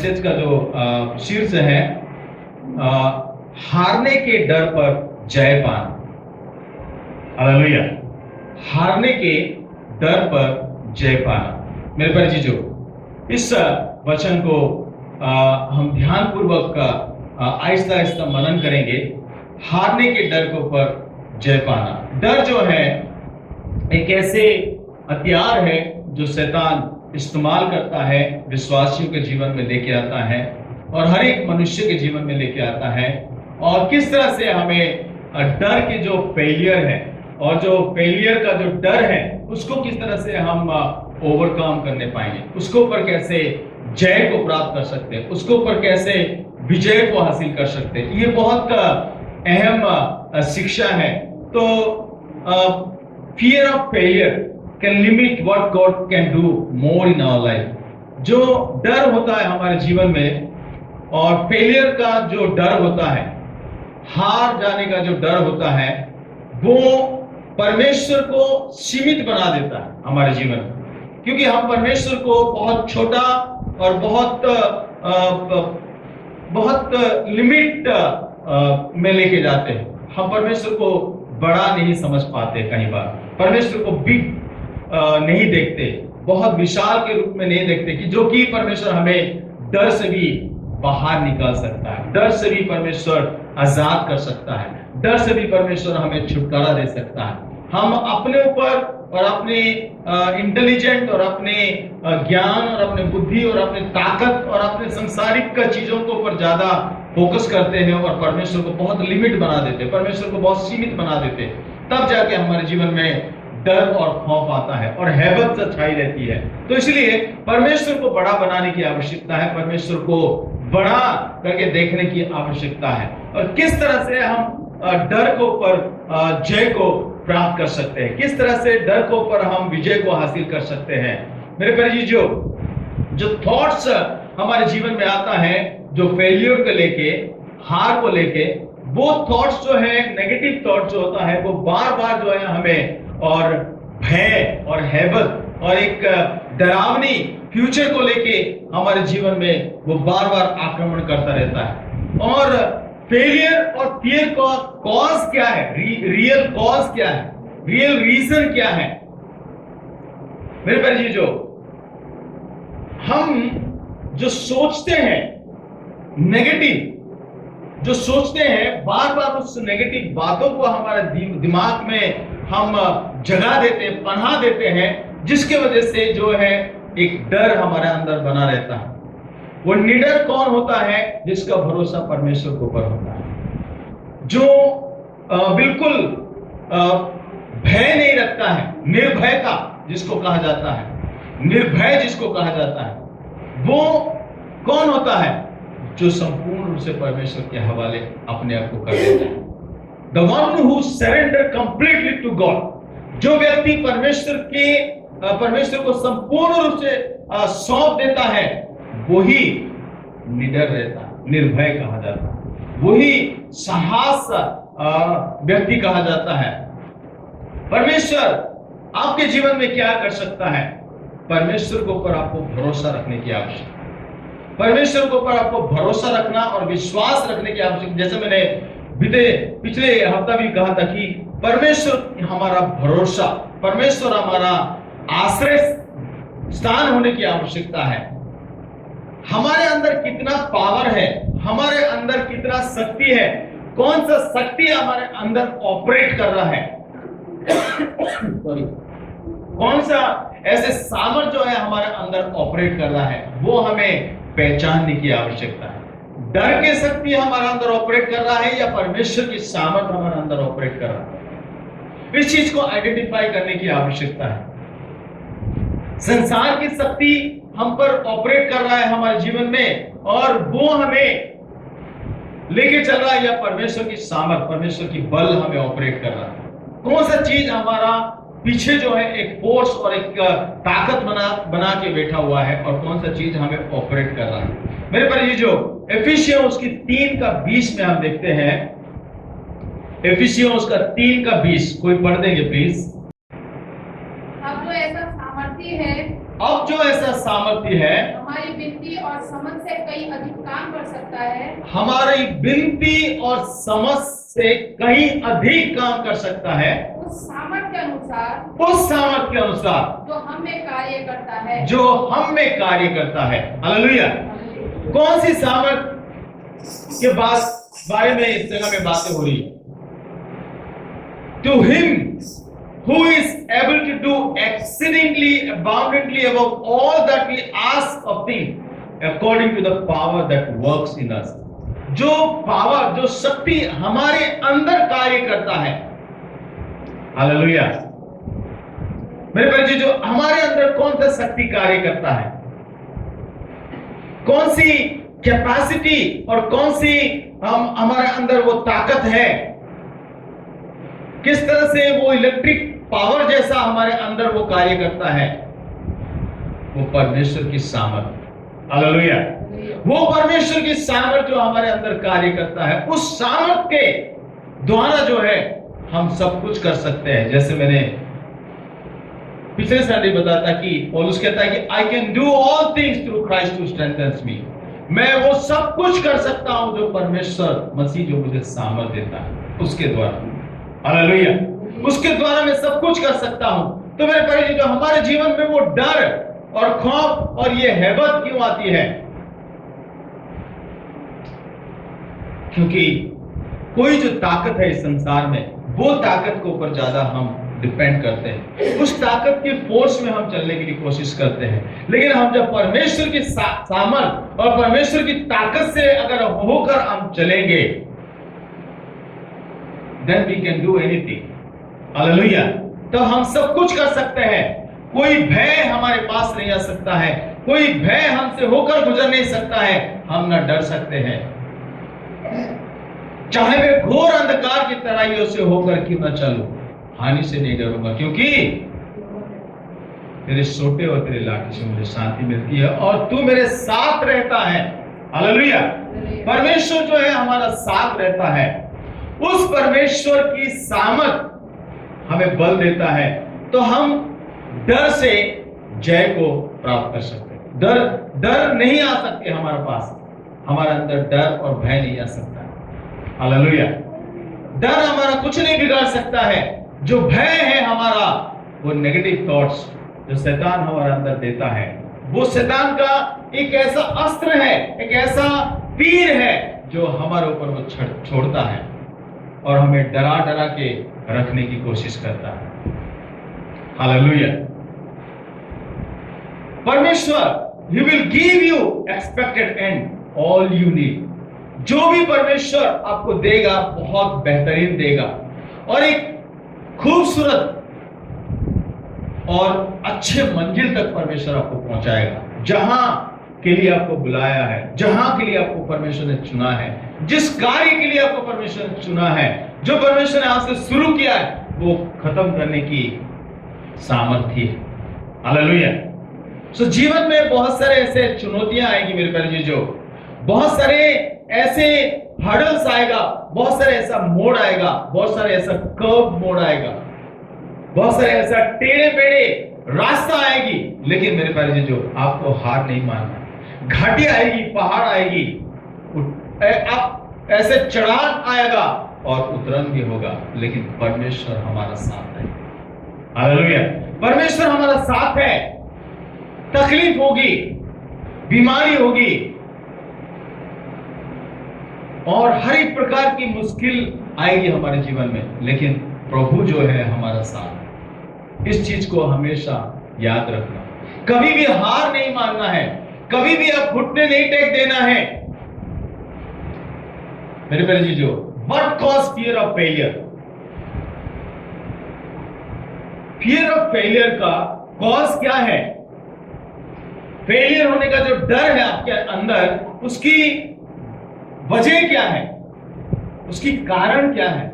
Message का जो शीर्ष है हारने के डर पर जय पाना। हालेलुया। हारने के डर पर जय पाना। मेरे प्यारे जीजो, इस वचन को हम ध्यान पूर्वक आहिस्ता आहिस्ता मनन करेंगे। हारने के डर के ऊपर जय पाना। डर जो है एक ऐसे हथियार है जो शैतान इस्तेमाल करता है, विश्वासियों के जीवन में लेके आता है और हर एक मनुष्य के जीवन में लेके आता है। और किस तरह से हमें डर के जो फेलियर है और जो फेलियर का जो डर है उसको किस तरह से हम ओवरकम करने पाएंगे, उसके ऊपर कैसे जय को प्राप्त कर सकते हैं, उसके ऊपर कैसे विजय को हासिल कर सकते हैं, ये बहुत अहम शिक्षा है। तो fear of failure can limit what God can do more in our life. जो डर होता है हमारे जीवन में और फेलियर का जो डर होता है, हार जाने का जो डर होता है, वो परमेश्वर को सीमित बना देता है हमारे जीवन में। क्योंकि हम परमेश्वर को बहुत छोटा और बहुत लिमिट में लेके जाते हैं। हम परमेश्वर को बड़ा नहीं समझ पाते, कई बार परमेश्वर को बिग नहीं देखते, बहुत विशाल के रूप में नहीं देखते कि जो कि परमेश्वर हमें डर से भी बाहर निकाल सकता है, डर से भी परमेश्वर आजाद कर सकता है, डर से भी परमेश्वर हमें छुटकारा दे सकता है। हम अपने ऊपर और अपने इंटेलिजेंट और अपने ज्ञान और अपने बुद्धि और अपने ताकत और अपने सांसारिक चीजों के ऊपर ज्यादा फोकस करते हैं और परमेश्वर को बहुत लिमिट बना देते हैं, परमेश्वर को बहुत सीमित बना देते हैं। तब जाके हमारे जीवन में डर और खौफ आता है और हैबत छाई रहती है। तो इसलिए परमेश्वर को बड़ा बनाने की आवश्यकता है, परमेश्वर को बड़ा करके देखने की आवश्यकता है। और किस तरह से हम डर के ऊपर जय को प्राप्त कर सकते हैं, किस तरह से डर के ऊपर हम विजय को हासिल कर सकते हैं। मेरे प्यारे जी, जो थॉट्स हमारे जीवन में आता है, जो फेलियर को लेके, हार को लेके, वो थॉट्स जो है, नेगेटिव थॉट्स जो होता है, वो बार बार जो है हमें और भय और हैबत और एक डरावनी फ्यूचर को लेके हमारे जीवन में वो बार बार आक्रमण करता रहता है। और फेलियर और फियर का कॉज क्या है, रियल कॉज क्या है, रियल रीजन क्या है। मेरे प्यारे जी, हम जो सोचते हैं नेगेटिव, जो सोचते हैं बार बार उस नेगेटिव बातों को हमारे दिमाग में हम जगा देते हैं, पनाह देते हैं, जिसके वजह से जो है एक डर हमारे अंदर बना रहता है। वो निडर कौन होता है? जिसका भरोसा परमेश्वर के ऊपर होता है, जो बिल्कुल भय नहीं रखता है, निर्भयता जिसको कहा जाता है, निर्भय जिसको कहा जाता है, वो कौन होता है? जो संपूर्ण रूप से परमेश्वर के हवाले अपने आप को कर देता है। The one who surrender completely to God, जो व्यक्ति परमेश्वर को संपूर्ण रूप से सौंप देता है, वही निडर रहता है, निर्भय कहा जाता है, वही साहस व्यक्ति कहा जाता है। परमेश्वर आपके जीवन में क्या कर सकता है? परमेश्वर के ऊपर आपको भरोसा रखने की आवश्यकता है, परमेश्वर के ऊपर आपको भरोसा रखना और विश्वास रखने की आवश्यकता। जैसे मैंने पिछले हफ्ता भी कहा था कि परमेश्वर हमारा भरोसा, परमेश्वर हमारा आश्रय स्थान होने की आवश्यकता है। हमारे अंदर कितना पावर है, हमारे अंदर कितना शक्ति है, कौन सा शक्ति हमारे अंदर ऑपरेट कर रहा है, कौन सा ऐसे सामर्थ जो है हमारे अंदर ऑपरेट कर रहा है, वो हमें पहचानने की आवश्यकता है। डर की शक्ति हमारे अंदर ऑपरेट कर रहा है या परमेश्वर की सामर्थ हमारे अंदर ऑपरेट कर रहा है? इस चीज को आइडेंटिफाई करने की आवश्यकता है। संसार की शक्ति हम पर ऑपरेट कर रहा है हमारे जीवन में और वो हमें लेके चल रहा है, या परमेश्वर की सामर्थ, परमेश्वर की बल हमें ऑपरेट कर रहा है? कौन सा चीज हमारा पीछे जो है एक फोर्स और एक ताकत बना के बैठा हुआ है और कौन सा चीज हमें ऑपरेट कर रहा है? मेरे पर ये जो एफिसियों उसकी 3:20 में हम देखते हैं, एफिसियों उसका 3:20, कोई पढ़ देंगे प्लीज। अब जो ऐसा सामर्थ्य है हमारी विनती और और समझ से कई अधिक काम कर सकता है, हमारी विनती और समझ से कहीं अधिक काम कर सकता है, उस सामर्थ के अनुसार उस सामर्थ के अनुसार जो हम में कार्य करता है। जो हम में कार्य करता है। हालेलुया। कौन सी सामर्थ के बारे में इस जगह में बातें हो रही है? To him who is able to do exceedingly abundantly above all that we ask of thing, according to the power that works in us. जो पावर, जो शक्ति हमारे अंदर कार्य करता है। हालेलुया। मेरे भाई जी, जो हमारे अंदर कौन सा शक्ति कार्य करता है, कौन सी कैपेसिटी और कौन सी हमारे अंदर वो ताकत है, किस तरह से वो इलेक्ट्रिक पावर जैसा हमारे अंदर वो कार्य करता है, वो परमेश्वर की सामर्थ। हालेलुया। वो परमेश्वर की सामर्थ जो हमारे अंदर कार्य करता है, उस सामर्थ के द्वारा जो है हम सब कुछ कर सकते हैं। जैसे मैंने पिछले संडे बताया था कि पौलुस कहता है कि I can do all things through Christ who strengthens me. मैं वो सब कुछ कर सकता हूं जो परमेश्वर मसीह जो मुझे सामर्थ देता है, उसके द्वारा। हालेलुया। उसके द्वारा मैं सब कुछ कर सकता हूं। तो मेरे भाई, जो हमारे जीवन में वो डर और खौफ और ये हैबत क्यों आती है? क्योंकि कोई जो ताकत है इस संसार में, वो ताकत के ऊपर ज्यादा हम डिपेंड करते हैं, उस ताकत की फोर्स में हम चलने के लिए कोशिश करते हैं। लेकिन हम जब परमेश्वर की सामर्थ और परमेश्वर की ताकत से अगर होकर हम चलेंगे, then we can do anything. Hallelujah. तो हम सब कुछ कर सकते हैं। कोई भय हमारे पास नहीं आ सकता है, कोई भय हमसे होकर गुजर नहीं सकता है। हम ना डर सकते हैं, चाहे मैं घोर अंधकार की तराइयों से होकर क्यों ना चलूं, हानि से नहीं डरूंगा, क्योंकि तेरे सोटे और तेरे लाठी से मुझे शांति मिलती है और तू मेरे साथ रहता है। हालेलुया। परमेश्वर जो है हमारा साथ रहता है। उस परमेश्वर की सामर्थ हमें बल देता है, तो हम डर से जय को प्राप्त कर सकते हैं। डर नहीं आ सकते हमारे पास, हमारे अंदर डर और भय नहीं आ सकता। हालेलुया। डर हमारा कुछ नहीं बिगाड़ सकता है। जो भय है हमारा, वो नेगेटिव थॉट्स जो शैतान हमारे अंदर देता है, वो शैतान का एक ऐसा अस्त्र है, एक ऐसा तीर है जो हमारे ऊपर वो छोड़ता है और हमें डरा डरा के रखने की कोशिश करता है। हालेलुया। परमेश्वर, He will give you expected end, all you need. जो भी परमेश्वर आपको देगा बहुत बेहतरीन देगा और एक खूबसूरत और अच्छे मंजिल तक परमेश्वर आपको पहुंचाएगा, जहां के लिए आपको बुलाया है, जहां के लिए आपको परमेश्वर ने चुना है, जिस कार्य के लिए आपको परमेश्वर ने चुना है, जो परमेश्वर ने आपसे शुरू किया है, वो खत्म करने की सामर्थ्य है। हालेलुया। सो जीवन में बहुत सारे ऐसे चुनौतियां आएगी मेरे प्यारे जी, जो बहुत सारे ऐसे हर्डल्स आएगा, बहुत सारे ऐसा मोड़ आएगा, बहुत सारे ऐसा कर्व मोड़ आएगा, बहुत सारे ऐसा टेढ़े मेढ़े रास्ता आएगी। लेकिन मेरे प्यारे जी, जो आपको हार नहीं मानना। घाटी आएगी, पहाड़ आएगी, आप ऐसे चढ़ान आएगा और उतरन भी होगा, लेकिन परमेश्वर हमारा साथ है। हालेलुया। परमेश्वर हमारा साथ है। तकलीफ होगी, बीमारी होगी और हर एक प्रकार की मुश्किल आएगी हमारे जीवन में, लेकिन प्रभु जो है हमारा साथ है। इस चीज को हमेशा याद रखना, कभी भी हार नहीं मानना है, कभी भी आप घुटने नहीं टेक देना है। मेरे प्यारे जी, जो what cause fear of failure? Fear of failure का कॉज क्या है? फेलियर होने का जो डर है आपके अंदर, उसकी वजह क्या है, उसकी कारण क्या है,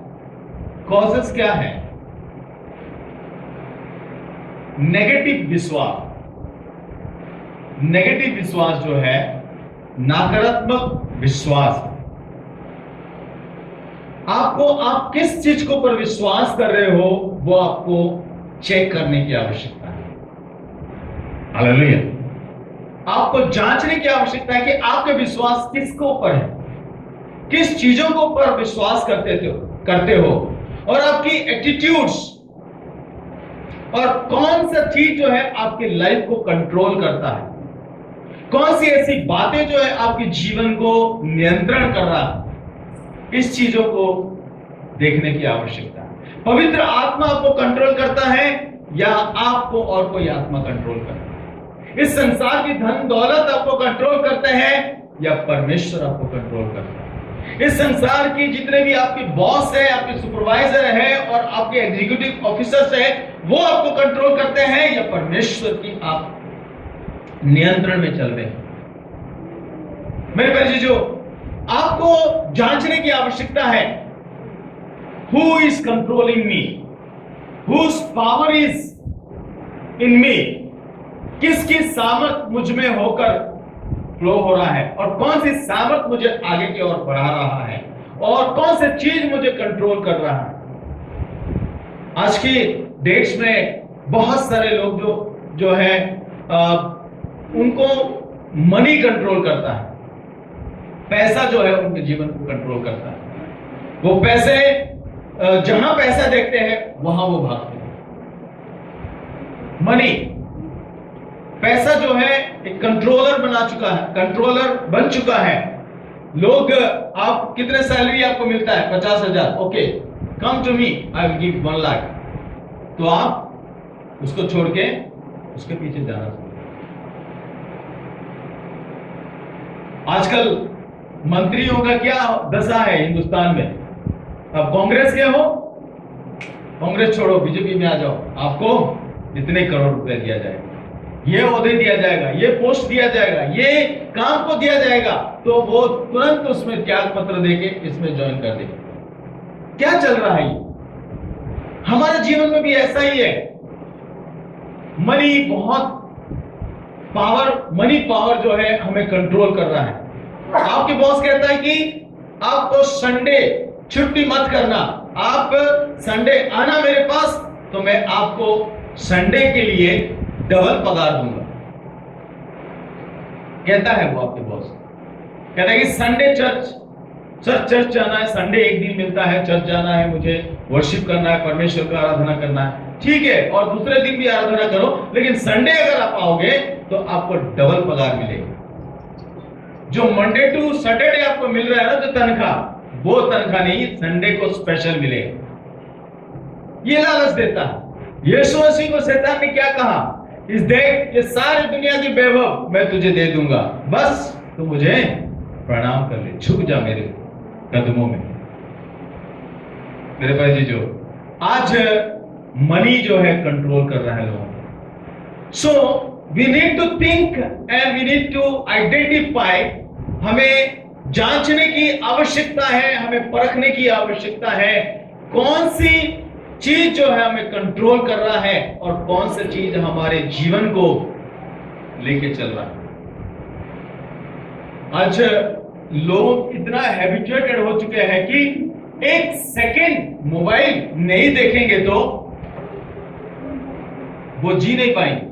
कॉजेस क्या है? नेगेटिव विश्वास। नेगेटिव विश्वास जो है, नकारात्मक विश्वास। आप किस चीज को पर विश्वास कर रहे हो, वो आपको चेक करने की आवश्यकता है। हालेलुया। आपको जांचने की आवश्यकता है कि आपके विश्वास किसको ऊपर है, किस चीजों को पर विश्वास करते हो और आपकी एटीट्यूड्स और कौन सा चीज जो है आपकी लाइफ को कंट्रोल करता है, कौन सी ऐसी बातें जो है आपके जीवन को नियंत्रण कर रहा है, इस चीजों को देखने की आवश्यकता है। पवित्र आत्मा आपको कंट्रोल करता है या आपको और कोई आत्मा कंट्रोल करता है? इस संसार की धन दौलत आपको कंट्रोल करते हैं या परमेश्वर आपको कंट्रोल करता है? इस संसार की जितने भी आपके बॉस है, आपके सुपरवाइजर है और आपके एग्जीक्यूटिव ऑफिसर्स है, वो आपको कंट्रोल करते हैं या परमेश्वर की आप नियंत्रण में चल रहे हैं? मेरे प्यारे चीजों, आपको जांचने की आवश्यकता है, who is controlling me, whose power is in me, किसकी सामर्थ मुझ में होकर फ्लो हो रहा है और कौन सी सामर्थ मुझे आगे की ओर बढ़ा रहा है और कौन सी चीज मुझे कंट्रोल कर रहा है। आज की डेट्स में बहुत सारे लोग जो है उनको मनी कंट्रोल करता है, पैसा जो है उनके जीवन को कंट्रोल करता है। वो पैसे जहां पैसा देखते हैं वहां वो भागते हैं। मनी, पैसा जो है एक कंट्रोलर बन चुका है। लोग, आप कितने सैलरी आपको मिलता है? 50,000। Okay, come to me, I will give 1 lakh. तो आप उसको छोड़ के उसके पीछे जाना चाहिए। आजकल मंत्रियों का क्या दशा है हिंदुस्तान में? अब कांग्रेस के हो, कांग्रेस छोड़ो, बीजेपी में आ जाओ, आपको इतने करोड़ रुपए दिया जाएगा, ये ओहदे दिया जाएगा, ये पोस्ट दिया जाएगा, ये काम को दिया जाएगा, तो वो तुरंत उसमें त्याग पत्र देके इसमें ज्वाइन कर देगा। क्या चल रहा है ये? हमारे जीवन में भी ऐसा ही है। मनी पावर जो है हमें कंट्रोल कर रहा है। आपके बॉस कहता है कि आपको संडे छुट्टी मत करना, आप संडे आना मेरे पास, तो मैं आपको संडे के लिए डबल पगार दूंगा। कहता है वो आपके बॉस, कहता है कि संडे चर्च जाना है, संडे एक दिन मिलता है, चर्च जाना है, मुझे वर्शिप करना है, परमेश्वर का आराधना करना है, ठीक है, और दूसरे दिन भी आराधना करो, लेकिन संडे अगर आप आओगे तो आपको डबल पगार मिलेगा। जो मंडे टू सैटरडे आपको मिल रहा है ना, जो तनख्वाह, वो तनख्वाह नहीं, संडे को स्पेशल मिलेगा। ये लालच देता है। यीशु मसीह को शैतान ने क्या कहा? इस देख, ये सारी दुनिया की वैभव मैं तुझे दे दूंगा, बस तू मुझे प्रणाम कर ले, झुक जा मेरे कदमों में। मेरे भाई जी, जो आज मनी जो है कंट्रोल कर रहा है लोगों को। So we need to think and we need to identify. हमें जांचने की आवश्यकता है, हमें परखने की आवश्यकता है, कौन सी चीज जो है हमें कंट्रोल कर रहा है और कौन सी चीज हमारे जीवन को लेके चल रहा है। आज लोग इतना हैबिचुएटेड हो चुके हैं कि 1 सेकेंड मोबाइल नहीं देखेंगे तो वो जी नहीं पाएंगे,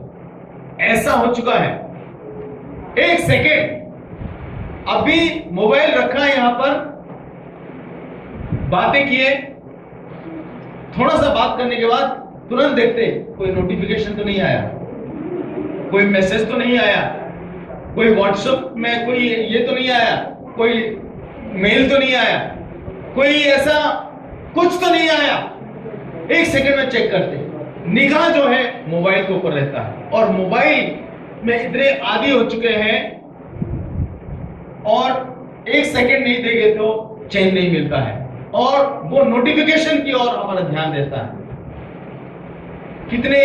ऐसा हो चुका है। 1 सेकेंड, अभी मोबाइल रखा है यहां पर, बातें किए, थोड़ा सा बात करने के बाद तुरंत देखते कोई नोटिफिकेशन तो नहीं आया, कोई मैसेज तो नहीं आया, कोई व्हाट्सएप में कोई ये तो नहीं आया, कोई मेल तो नहीं आया, कोई ऐसा कुछ तो नहीं आया। 1 सेकंड में चेक करते, निगाह जो है मोबाइल के ऊपर रहता है और मोबाइल में इतने आदी हो चुके हैं और 1 सेकंड नहीं देंगे तो चैन नहीं मिलता है और वो नोटिफिकेशन की ओर हमारा ध्यान देता है। कितने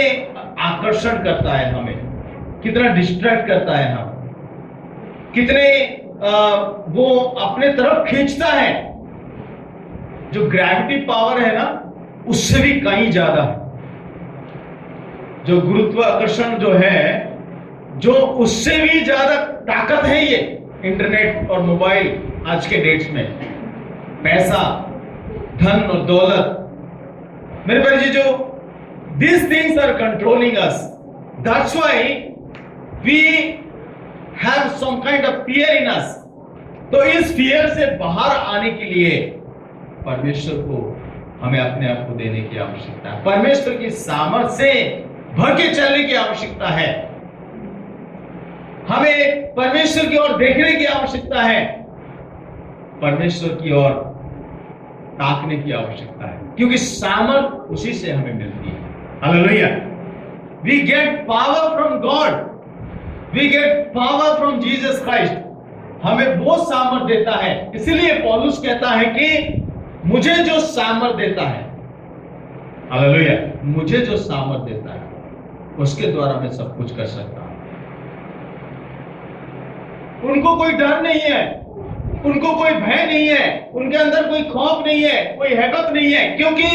आकर्षण करता है हमें, कितना डिस्ट्रैक्ट करता है हम, कितने वो अपने तरफ खींचता है। जो ग्रेविटी पावर है ना, उससे भी कहीं ज्यादा है। जो गुरुत्वाकर्षण जो है, जो उससे भी ज्यादा ताकत है ये इंटरनेट और मोबाइल आज के डेट्स में। पैसा, धन और दौलत, मेरे भाई जी, जो these things are controlling us. That's why we have some kind of fear in us. तो इस फियर से बाहर आने के लिए परमेश्वर को हमें अपने आप को देने की आवश्यकता है। परमेश्वर की सामर्थ से भर के चलने की आवश्यकता है। हमें परमेश्वर की ओर देखने की आवश्यकता है, परमेश्वर की ओर ताकने की आवश्यकता है, क्योंकि सामर्थ उसी से हमें मिलती है। Hallelujah. We get power from God, we get power from Jesus Christ. हमें वो सामर्थ देता है। इसलिए पौलुस कहता है कि मुझे जो सामर्थ देता है, हालेलुया, मुझे जो सामर्थ देता है उसके द्वारा मैं सब कुछ कर सकता हूं। उनको कोई डर नहीं है, उनको कोई भय नहीं है, उनके अंदर कोई खौफ नहीं है, कोई हैबत नहीं है, क्योंकि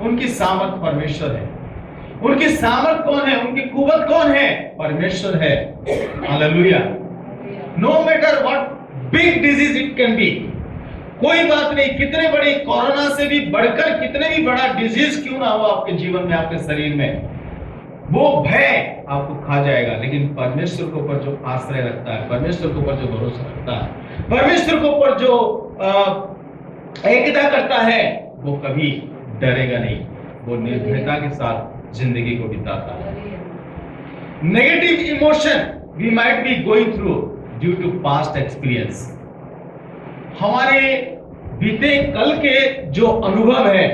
उनकी सामर्थ परमेश्वर है। उनकी सामर्थ कौन है? उनकी कुवत कौन है? परमेश्वर है। Hallelujah. No matter what big disease it can be, कोई बात नहीं, कितने बड़े कोरोना से भी बढ़कर कितने भी बड़ा डिजीज क्यों ना हो आपके जीवन में, आपके शरीर में, वो भय आपको खा जाएगा। लेकिन परमेश्वर के ऊपर जो आश्रय रखता है, परमेश्वर के ऊपर जो भरोसा रखता है, परमेश्वर के ऊपर जो एकता करता है, वो कभी डरेगा नहीं, वो निर्भयता के साथ जिंदगी को बिताता है। Negative emotion we might be going through due to past experience. हमारे बीते कल के जो अनुभव है,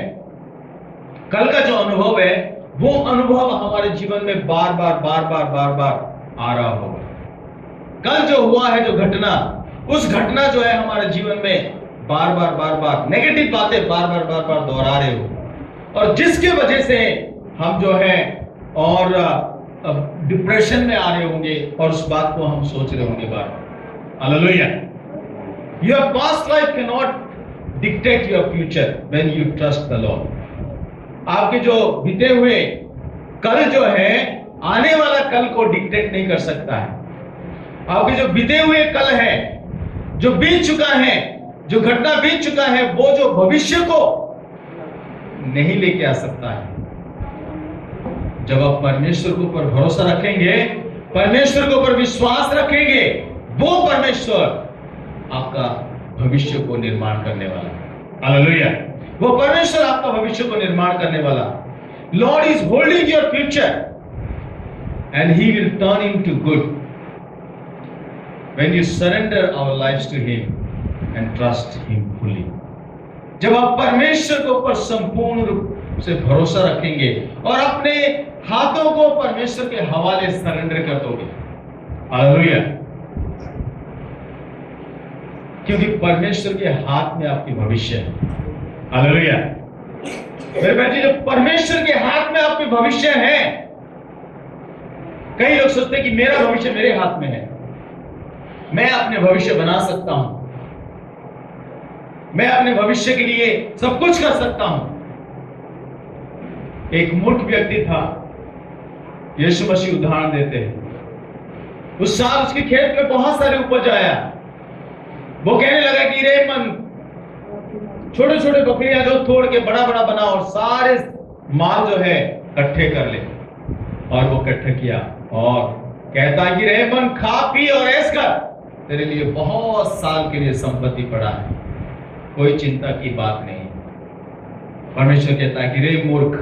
कल का जो अनुभव है, वो अनुभव हमारे जीवन में बार बार आ रहा होगा। कल जो हुआ है, जो घटना, उस घटना जो है हमारे जीवन में बार बार नेगेटिव बातें बार बार दोहरा रहे हो, और जिसके वजह से हम जो है और डिप्रेशन में आ रहे होंगे और उस बात को हम सोच रहे होंगे बार। Hallelujah. Your past life cannot dictate your future when you trust the Lord. आपके जो बीते हुए कल जो है, आने वाला कल को डिक्टेट नहीं कर सकता है। आपके जो बीते हुए कल है, जो बीत चुका है, जो घटना बीत चुका है, वो जो भविष्य को नहीं लेके आ सकता है। जब आप परमेश्वर के ऊपर भरोसा रखेंगे, परमेश्वर के ऊपर विश्वास रखेंगे, वो परमेश्वर आपका भविष्य को निर्माण करने वाला है। हालेलुया। वो परमेश्वर आपका भविष्य को निर्माण करने वाला। Lord is holding your future and he will turn into good when you surrender our lives to him and trust him fully. जब आप परमेश्वर के ऊपर संपूर्ण रूप से भरोसा रखेंगे और अपने हाथों को परमेश्वर के हवाले सरेंडर कर दोगे। हालेलुया। क्योंकि परमेश्वर के हाथ में आपकी भविष्य है। हालेलुया। मेरे बेटे, जब परमेश्वर के हाथ में आपकी भविष्य है, कई लोग सोचते हैं कि मेरा भविष्य मेरे हाथ में है, मैं अपने भविष्य बना सकता हूं, मैं अपने भविष्य के लिए सब कुछ कर सकता हूं। एक मूर्ख व्यक्ति था, यीशु मसीह उदाहरण देते हैं। उस साल उसके खेत में बहुत सारे उपज आया। वो कहने लगा कि रे मन, छोटे छोटे बकरियां जो तोड़ के बड़ा बड़ा बना और सारे माल जो है इकट्ठे कर ले। और वो इकट्ठे किया और कहता कि रे मन, खा पी और ऐश कर, तेरे लिए बहुत साल के लिए संपत्ति पड़ा है, कोई चिंता की बात नहीं। परमेश्वर कहता है कि रे मूर्ख,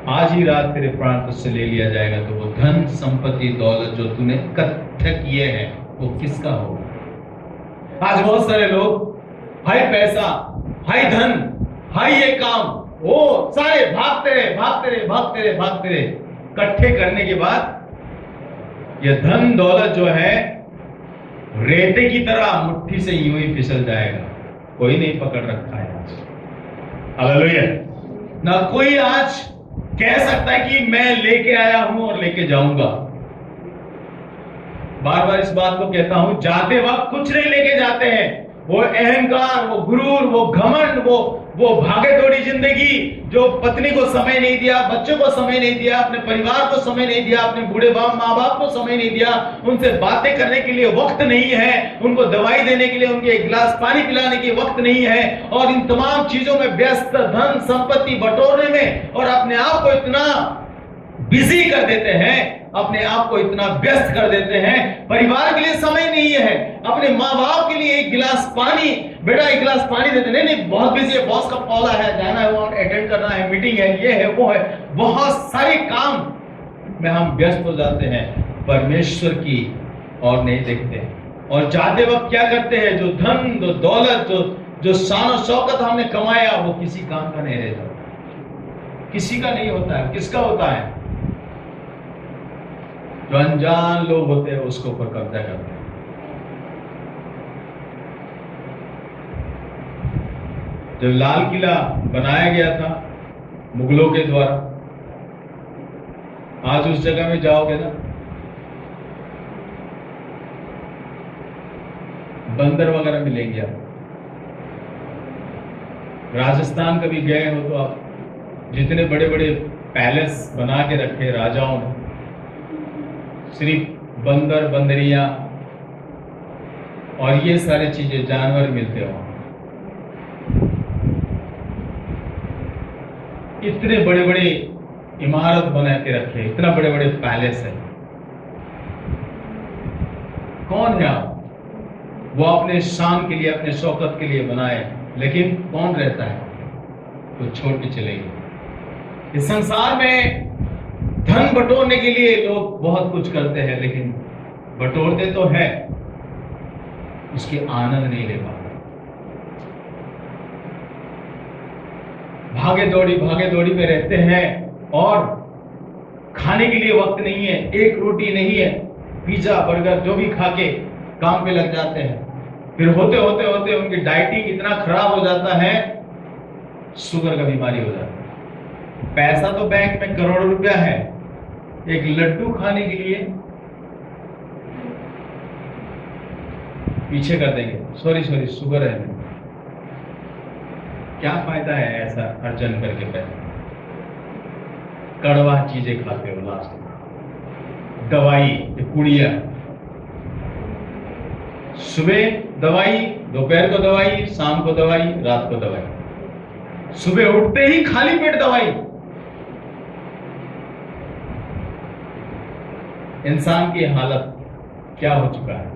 आज ही रात तेरे प्राण तुझसे ले लिया जाएगा, तो वो धन संपत्ति दौलत जो तूने इकट्ठे किए हैं वो किसका होगा? आज बहुत सारे लोग हाय पैसा, हाय धन, हाय ये काम, वो सारे भागते रहे। इकट्ठे करने के बाद ये धन दौलत जो है रेते की तरह मुट्ठी से यूं ही फिसल जाएगा। कोई नहीं पकड़ रखा है आज। हालेलुया। ना कोई आज कह सकता है कि मैं लेके आया हूं और लेके जाऊंगा। बार बार इस बात को कहता हूं, जाते वक्त कुछ नहीं लेके जाते हैं। वो अहंकार, वो गुरूर, वो घमंड, वो भागे दौड़ी जिंदगी, जो पत्नी को समय नहीं दिया, बच्चों को समय नहीं दिया, अपने परिवार को समय नहीं दिया, अपने बूढ़े माँ बाप को समय नहीं दिया, उनसे बातें करने के लिए वक्त नहीं है, उनको दवाई देने के लिए उनके एक गिलास पानी पिलाने की वक्त नहीं है, और इन तमाम चीजों में व्यस्त, धन संपत्ति बटोरने में, और अपने आप को इतना बिजी कर देते हैं अपने आप को इतना व्यस्त कर देते हैं, परिवार के लिए समय नहीं है, अपने माँ बाप के लिए एक गिलास पानी, बेटा एक गिलास पानी देते, नहीं नहीं बहुत बिजी है, बॉस का कॉल है, जाना है, वहां अटेंड करना है, मीटिंग है, ये है वो है, बहुत सारे काम में हम व्यस्त हो जाते हैं, परमेश्वर की और नहीं देखते। और जाते वक्त क्या करते हैं, जो धन, जो दौलत, जो शान और शौकत हमने कमाया, वो किसी काम का नहीं रहता, किसी का नहीं होता है। किसका होता है? जो अनजान लोग होते हैं उसके ऊपर कब्जा करते हैं। जब लाल किला बनाया गया था मुगलों के द्वारा, आज उस जगह में जाओगे ना, बंदर वगैरह मिलेंगे आप। राजस्थान कभी गए हो तो आप, जितने बड़े बड़े पैलेस बना के रखे राजाओं ने, सिर्फ बंदर, बंदरियां और ये सारी चीजें, जानवर मिलते हो। इतने बड़े बड़े इमारत बना के रखे, इतना बड़े बड़े पैलेस है। कौन है आप? वो अपने शान के लिए, अपने शौकत के लिए बनाए, लेकिन कौन रहता है? तो छोड़ के चले गए। इस संसार में धन बटोरने के लिए लोग बहुत कुछ करते हैं, लेकिन बटोरते तो है, उसकी आनंद नहीं ले पाते। भागे दौड़ी में रहते हैं और खाने के लिए वक्त नहीं है, एक रोटी नहीं है, पिज्जा बर्गर जो भी खा के काम पे लग जाते हैं। फिर होते होते उनकी डाइटिंग इतना खराब हो जाता है, शुगर का बीमारी हो जाता है। पैसा तो बैंक में करोड़ों रुपया है, एक लड्डू खाने के लिए पीछे कर देंगे, सॉरी शुगर है। क्या फायदा है ऐसा अर्जन करके पैसा? कड़वा चीजें खाते हो, लास्ट में दवाई, कुड़िया, सुबह दवाई, दोपहर को दवाई, शाम को दवाई, रात को दवाई, सुबह उठते ही खाली पेट दवाई। इंसान की हालत क्या हो चुका है?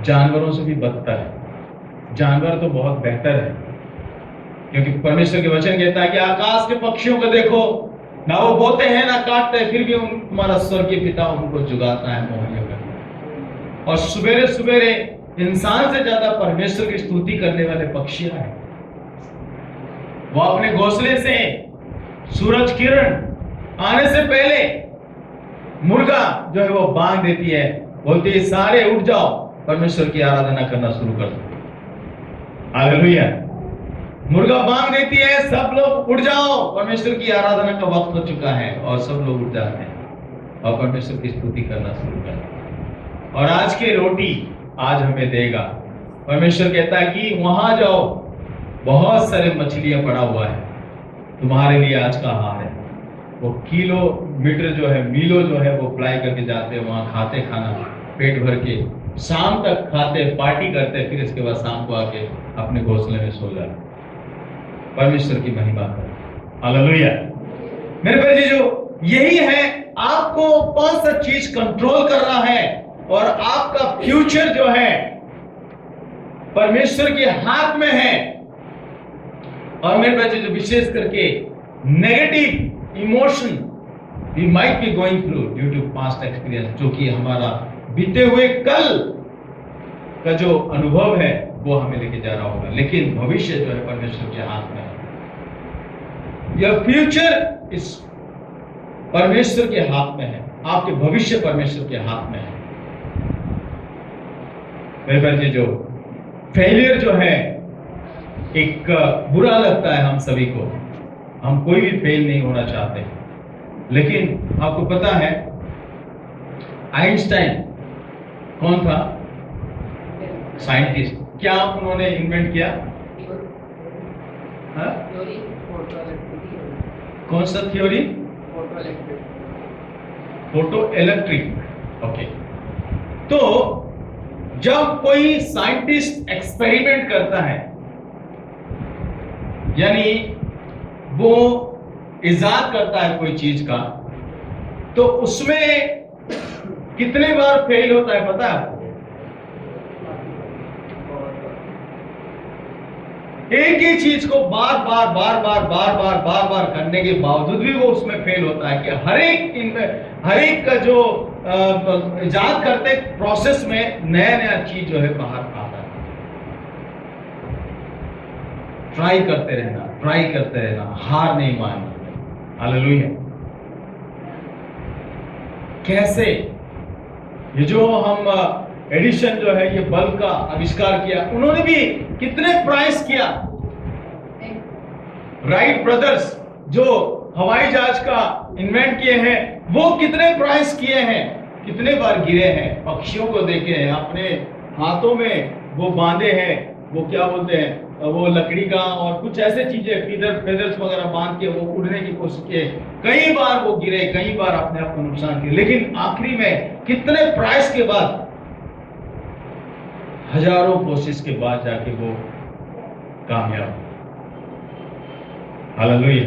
जानवरों से भी बदतर है। जानवर तो बहुत बेहतर है, क्योंकि परमेश्वर के वचन कहता है कि आकाश के पक्षियों को देखो, ना वो बोते हैं ना काटते हैं, फिर भी तुम्हारा स्वर्गीय पिता उनको जुगाता है मोहनियों में। और सवेरे सवेरे इंसान से ज्यादा परमेश्वर की स्तुति करने वाले पक्षियां हैं। वो अपने घोंसले से सूरज किरण आने से पहले मुर्गा जो है वो बांध देती है, बोलती है सारे उठ जाओ, परमेश्वर की आराधना करना शुरू कर दो। हालेलुया। मुर्गा बांध देती है, सब लोग उठ जाओ, परमेश्वर की आराधना का वक्त हो चुका है, और सब लोग उठ जाते हैं और परमेश्वर की स्तुति करना शुरू करते हैं। और आज की रोटी आज हमें देगा। परमेश्वर कहता है कि वहां जाओ, बहुत सारे मछलियां पड़ा हुआ है, तुम्हारे लिए आज का आहार है। वो किलोमीटर जो है, मीलों जो है, वो फ्लाई करके जाते हैं, वहां खाते खाना पेट भर के, शाम तक खाते, पार्टी करते, फिर इसके बाद शाम को आके अपने घोंसले में सो जाते। परमेश्वर की महिमा करें। हालेलुया। मेरे भाई जो यही है, आपको कौन सा चीज कंट्रोल कर रहा है, और आपका फ्यूचर जो है परमेश्वर के हाथ में है। और मेरे बच्चे जो विशेष करके negative emotion we might be going through due to past experience, जो कि हमारा बीते हुए कल का जो अनुभव है वो हमें लेके जा रहा होगा, लेकिन भविष्य जो है परमेश्वर के हाथ में है। यह फ्यूचर इस परमेश्वर के हाथ में है, आपके भविष्य परमेश्वर के हाथ में है। मेरे बच्चे जो फेलियर जो है एक बुरा लगता है हम सभी को, हम कोई भी फेल नहीं होना चाहते, लेकिन आपको पता है आइंस्टाइन कौन था? साइंटिस्ट। क्या उन्होंने इन्वेंट किया? कौन सा थ्योरी? Photo electric. ओके। तो जब कोई साइंटिस्ट एक्सपेरिमेंट करता है, यानी वो इजाद करता है कोई चीज का, तो उसमें कितने बार फेल होता है पता है आपको? एक ही चीज को बार बार करने के बावजूद भी वो उसमें फेल होता है कि हर एक का जो इजाद करते प्रोसेस में नया नया चीज जो है बाहर आता है। ट्राई करते रहना, हार नहीं मानना। हालेलुया। कैसे ये जो हम एडिशन जो है ये बल्ब का आविष्कार किया, उन्होंने भी कितने प्राइस किया। राइट ब्रदर्स जो हवाई जहाज का इन्वेंट किए हैं, वो कितने प्राइस किए हैं, कितने बार गिरे हैं, पक्षियों को देखे हैं, अपने हाथों में वो बांधे हैं, वो क्या बोलते हैं, वो लकड़ी का और कुछ ऐसे चीजें फेदर्स वगैरह बांध के वो उड़ने की कोशिश किए। कई बार वो गिरे, कई बार अपने आप को नुकसान किए, लेकिन आखिरी में कितने प्राइस के बाद, हजारों कोशिश के बाद जाके वो कामयाब। हालेलुया।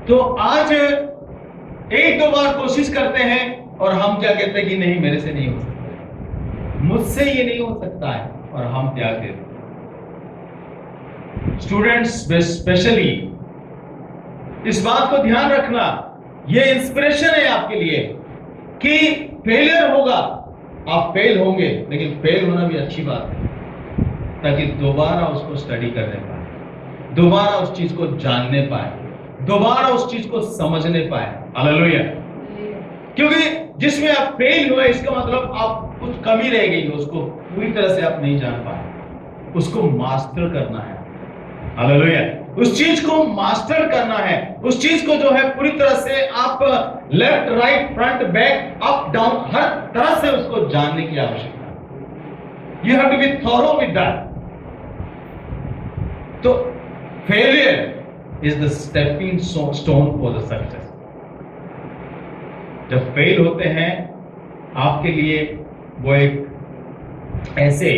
तो आज एक दो बार कोशिश करते हैं और हम क्या कहते हैं कि नहीं, मेरे से नहीं हो सकता, मुझसे ये नहीं हो सकता है, और हम त्याग देते हैं। स्टूडेंट्स स्पेशली इस बात को ध्यान रखना, ये इंस्पिरेशन है आपके लिए कि फेलियर होगा, आप फेल होंगे, लेकिन फेल होना भी अच्छी बात है, ताकि दोबारा उसको स्टडी करने पाए, दोबारा उस चीज को जानने पाए, दोबारा उस चीज को समझने पाए। हालेलुया। क्योंकि जिसमें आप फेल हुए, इसका मतलब आप कुछ कमी रह गई, उसको पूरी तरह से आप नहीं जान पाए, उसको मास्टर करना है। हालेलुया। उस चीज को मास्टर करना है, उस चीज को जो है पूरी तरह से आप left right front back up down हर तरह से उसको जानने की आवश्यकता है। You have to be thorough with that. तो failure is the stepping stone for the success. जब फेल होते हैं आपके लिए, वो एक ऐसे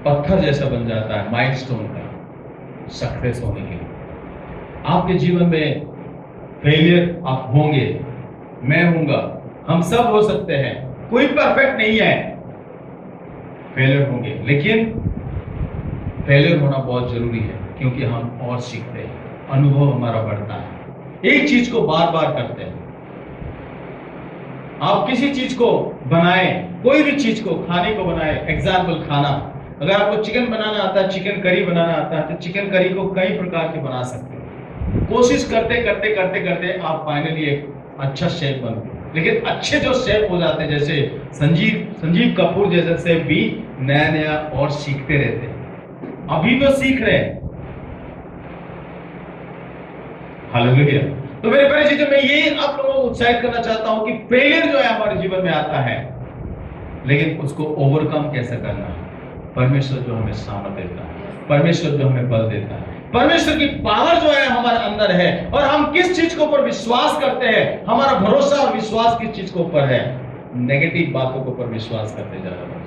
पत्थर जैसा बन जाता है माइलस्टोन का, सक्सेस होने के लिए। आपके जीवन में फेलियर आप होंगे, मैं हूंगा, हम सब हो सकते हैं, कोई परफेक्ट नहीं है, फेलियर होंगे, लेकिन फेलियर होना बहुत जरूरी है, क्योंकि हम और सीखते हैं, अनुभव हमारा बढ़ता है। एक चीज को बार बार करते हैं। आप किसी चीज को बनाएं, कोई भी चीज को, खाने को बनाएं, एग्जाम्पल खाना, अगर आपको चिकन बनाना आता है, चिकन करी बनाना आता है, तो चिकन करी को कई प्रकार के बना सकते हैं। कोशिश करते करते आप फाइनली एक अच्छा शेफ बनते हैं। लेकिन अच्छे जो शेफ हो जाते हैं, जैसे संजीव कपूर जैसे शेफ भी नया नया और सीखते रहते हैं, अभी तो सीख रहे हैं। हालेलुया। तो मेरे प्यारे चीजों में ये आप लोगों को उत्साहित करना चाहता हूं कि फेलियर जो है हमारे जीवन में आता है, लेकिन उसको ओवरकम कैसे करना है। परमेश्वर जो हमें सामर्थ्य देता है, परमेश्वर जो हमें बल देता है, परमेश्वर की पावर जो है हमारे अंदर है, और हम किस चीज के ऊपर विश्वास करते हैं, हमारा भरोसा और विश्वास किस चीज के ऊपर है। नेगेटिव बातों के ऊपर विश्वास करते जा रहे हैं,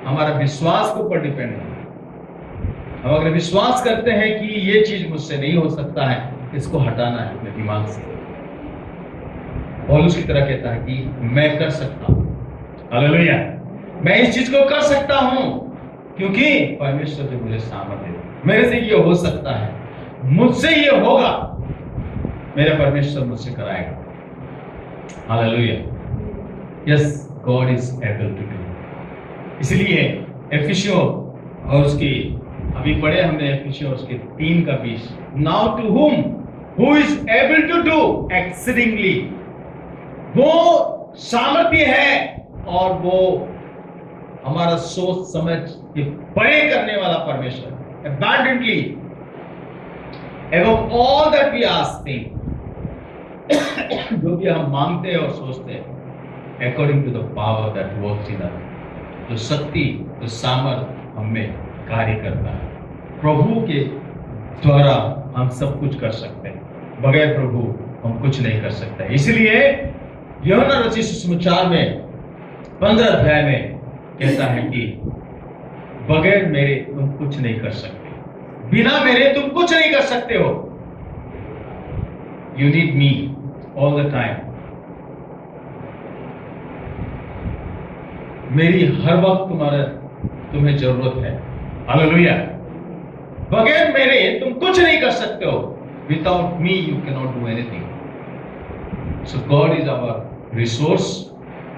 हमारा विश्वास के ऊपर डिपेंड है। हम अगर विश्वास करते हैं कि ये चीज मुझसे नहीं हो सकता है, इसको हटाना है अपने दिमाग से। पौलुस की तरह कहता है कि मैं कर सकता हूं, हालेलुया, मैं इस चीज को कर सकता हूं, क्योंकि परमेश्वर जो मुझे सामर्थ्य है, मेरे से ये हो सकता है, मुझसे ये होगा, मेरा परमेश्वर मुझसे कराएगा। Hallelujah. Yes, God is able to do. इसलिए एफिसियों और उसकी अभी पढ़े हमने, एफिसियों उसके 3:20, now to whom who is able to do exceedingly, वो सामर्थ्य है और वो हमारा सोच समझ के बड़े करने वाला परमेश्वर, abundantly above all that we ask think, जो भी हम मांगते हैं और सोचते हैं, according to the power that works in us, जो शक्ति, जो सामर्थ हमें कार्य करता है। प्रभु के द्वारा हम सब कुछ कर सकते हैं, बगैर प्रभु हम कुछ नहीं कर सकते। इसलिए यूहन्ना रचित सुसमाचार में 15 अध्याय में कहता है कि बगैर मेरे तुम कुछ नहीं कर सकते, बिना मेरे तुम कुछ नहीं कर सकते हो। You need me all the time, मेरी हर वक्त तुम्हें जरूरत है। हालेलुया। बगैर मेरे तुम कुछ नहीं कर सकते हो। Without me you can not do anything. So God is our resource,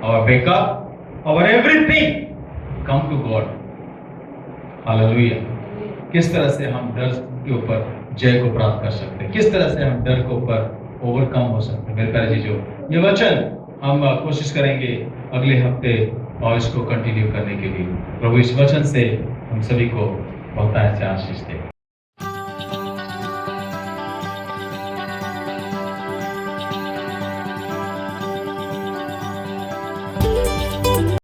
our backup, our everything. Come to God. Hallelujah. किस तरह से हम डर के ऊपर जय को प्राप्त कर सकते हैं, किस तरह से हम डर के ऊपर ओवरकम हो सकते हैं। मेरे प्यारे चीजों, ये वचन हम कोशिश करेंगे अगले हफ्ते और इसको कंटिन्यू करने के लिए। प्रभु इस वचन से हम सभी को बहुत ऐसे आशीष दे।